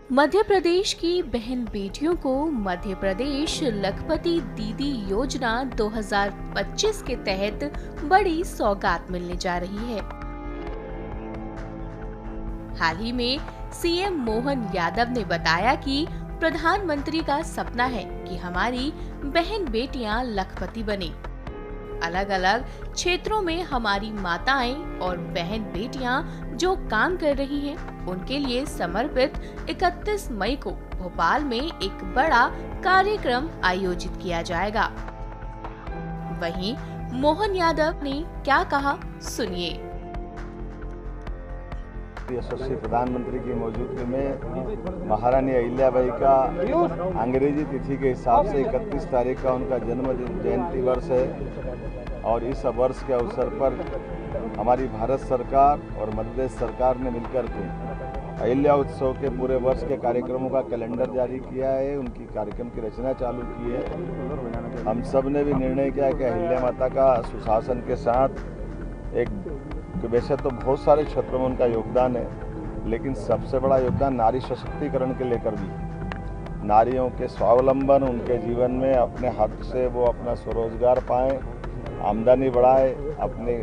मध्य प्रदेश की बहन बेटियों को मध्य प्रदेश लखपति दीदी योजना 2025 के तहत बड़ी सौगात मिलने जा रही है। हाल ही में सीएम मोहन यादव ने बताया कि प्रधानमंत्री का सपना है कि हमारी बहन बेटियां लखपति बने। अलग अलग क्षेत्रों में हमारी माताएं और बहन बेटियां जो काम कर रही हैं, उनके लिए समर्पित 31 मई को भोपाल में एक बड़ा कार्यक्रम आयोजित किया जाएगा। वहीं मोहन यादव ने क्या कहा, सुनिए। यशस्वी प्रधानमंत्री की मौजूदगी में महारानी अहिल्याबाई का अंग्रेजी तिथि के हिसाब से 31 तारीख का उनका जन्म जयंती वर्ष है और इस वर्ष के अवसर पर हमारी भारत सरकार और मध्य प्रदेश सरकार ने मिलकर के अहिल्या उत्सव के पूरे वर्ष के कार्यक्रमों का कैलेंडर जारी किया है, उनकी कार्यक्रम की रचना चालू की है। हम सब ने भी निर्णय किया कि अहिल्या माता का सुशासन के साथ वैसे तो बहुत सारे क्षेत्रों में उनका योगदान है, लेकिन सबसे बड़ा योगदान नारी सशक्तिकरण के लेकर भी, नारियों के स्वावलंबन, उनके जीवन में अपने हाथ से वो अपना स्वरोजगार पाएं, आमदनी बढ़ाए, अपने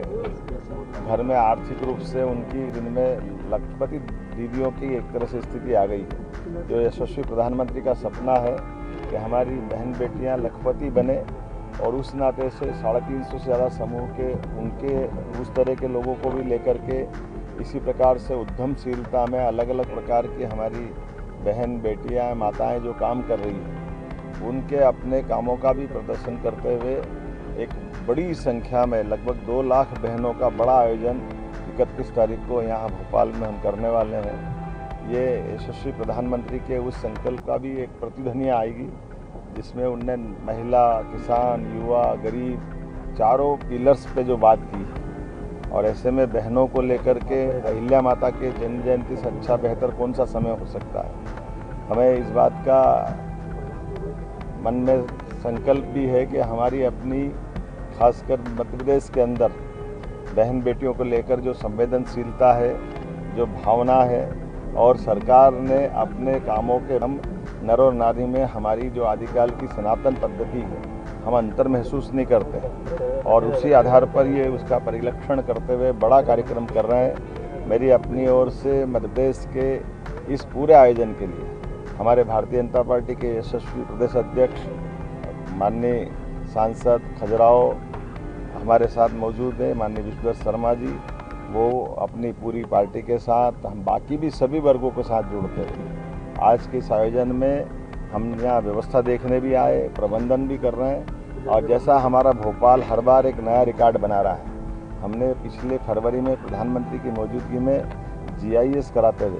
घर में आर्थिक रूप से उनकी जिनमें लखपति दीदियों की एक तरह से स्थिति आ गई है। जो यशस्वी प्रधानमंत्री का सपना है कि हमारी बहन बेटियां लखपति बने और उस नाते से 350 से ज़्यादा समूह के उनके उस तरह के लोगों को भी लेकर के इसी प्रकार से उद्यमशीलता में अलग अलग प्रकार की हमारी बहन बेटियां माताएं जो काम कर रही हैं, उनके अपने कामों का भी प्रदर्शन करते हुए एक बड़ी संख्या में लगभग 2 लाख बहनों का बड़ा आयोजन 31 तारीख को यहाँ भोपाल में हम करने वाले हैं। ये यशस्वी प्रधानमंत्री के उस संकल्प का भी एक प्रतिध्वनि आएगी जिसमें उनने महिला, किसान, युवा, गरीब चारों पिलर्स पे जो बात की। और ऐसे में बहनों को लेकर के अहिल्या माता के जन्म जयंती से अच्छा बेहतर कौन सा समय हो सकता है। हमें इस बात का मन में संकल्प भी है कि हमारी अपनी खासकर मध्य प्रदेश के अंदर बहन बेटियों को लेकर जो संवेदनशीलता है, जो भावना है, और सरकार ने अपने कामों के नर और नारी में हमारी जो आदिकाल की सनातन पद्धति है, हम अंतर महसूस नहीं करते और उसी आधार पर ये उसका परिलक्षण करते हुए बड़ा कार्यक्रम कर रहे हैं। मेरी अपनी ओर से मध्य प्रदेश के इस पूरे आयोजन के लिए हमारे भारतीय जनता पार्टी के यशस्वी प्रदेश अध्यक्ष माननीय सांसद खजुराहो हमारे साथ मौजूद है, माननीय विश्वेश्वर शर्मा जी, वो अपनी पूरी पार्टी के साथ, हम बाकी भी सभी वर्गों के साथ जुड़ते हैं। आज के इस आयोजन में हम यहाँ व्यवस्था देखने भी आए, प्रबंधन भी कर रहे हैं और जैसा हमारा भोपाल हर बार एक नया रिकॉर्ड बना रहा है, हमने पिछले फरवरी में प्रधानमंत्री की मौजूदगी में GIS कराते हुए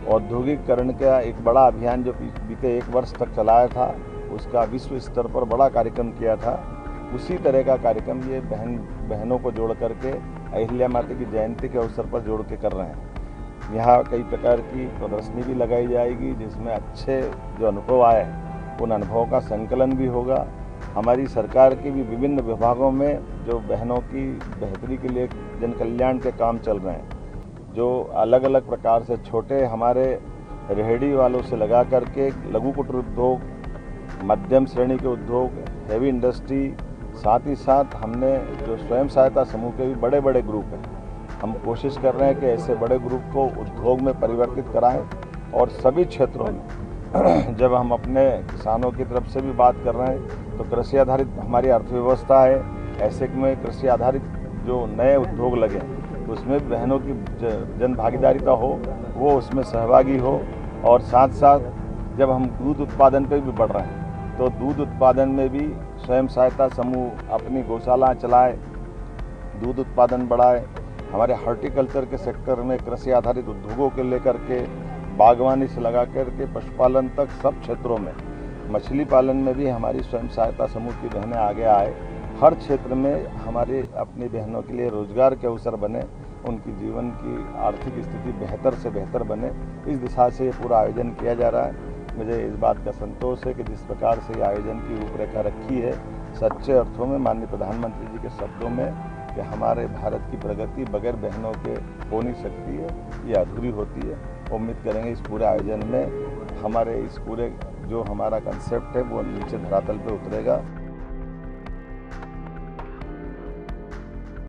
औद्योगिकरण का एक बड़ा अभियान जो बीते 1 वर्ष तक चलाया था, उसका विश्व स्तर पर बड़ा कार्यक्रम किया था। उसी तरह का कार्यक्रम ये बहनों को जोड़ करके अहिल्या माता की जयंती के अवसर पर जोड़ के कर रहे हैं। यहाँ कई प्रकार की प्रदर्शनी भी लगाई जाएगी जिसमें अच्छे जो अनुभव आए उन अनुभवों का संकलन भी होगा। हमारी सरकार के भी विभिन्न विभागों में जो बहनों की बेहतरी के लिए जन कल्याण के काम चल रहे हैं, जो अलग अलग प्रकार से छोटे हमारे रेहड़ी वालों से लगा करके लघु कुटीर उद्योग, मध्यम श्रेणी के उद्योग, हैवी इंडस्ट्री, साथ ही साथ हमने जो स्वयं सहायता समूह के भी बड़े बड़े ग्रुप हैं, हम कोशिश कर रहे हैं कि ऐसे बड़े ग्रुप को उद्योग में परिवर्तित कराएं और सभी क्षेत्रों में जब हम अपने किसानों की तरफ से भी बात कर रहे हैं तो कृषि आधारित हमारी अर्थव्यवस्था है, ऐसे में कृषि आधारित जो नए उद्योग लगे उसमें बहनों की जन भागीदारिता हो, वो उसमें सहभागी हो। और साथ साथ जब हम दूध उत्पादन पर भी बढ़ रहे हैं तो दूध उत्पादन में भी स्वयं सहायता समूह अपनी गौशाला चलाए, दूध उत्पादन बढ़ाए। हमारे हॉर्टिकल्चर के सेक्टर में कृषि आधारित उद्योगों के लेकर के बागवानी से लगा कर के पशुपालन तक सब क्षेत्रों में, मछली पालन में भी हमारी स्वयं सहायता समूह की बहनें आगे आए। हर क्षेत्र में हमारी अपनी बहनों के लिए रोजगार के अवसर बने, उनकी जीवन की आर्थिक स्थिति बेहतर से बेहतर बने, इस दिशा से ये पूरा आयोजन किया जा रहा है। मुझे इस बात का संतोष है कि जिस प्रकार से ये आयोजन की रूपरेखा रखी है, सच्चे अर्थों में माननीय प्रधानमंत्री जी के शब्दों में कि हमारे भारत की प्रगति बगैर बहनों के हो नहीं सकती है, ये अधूरी होती है। उम्मीद करेंगे इस पूरे आयोजन में हमारे इस पूरे जो हमारा कंसेप्ट है वो नीचे धरातल पे उतरेगा।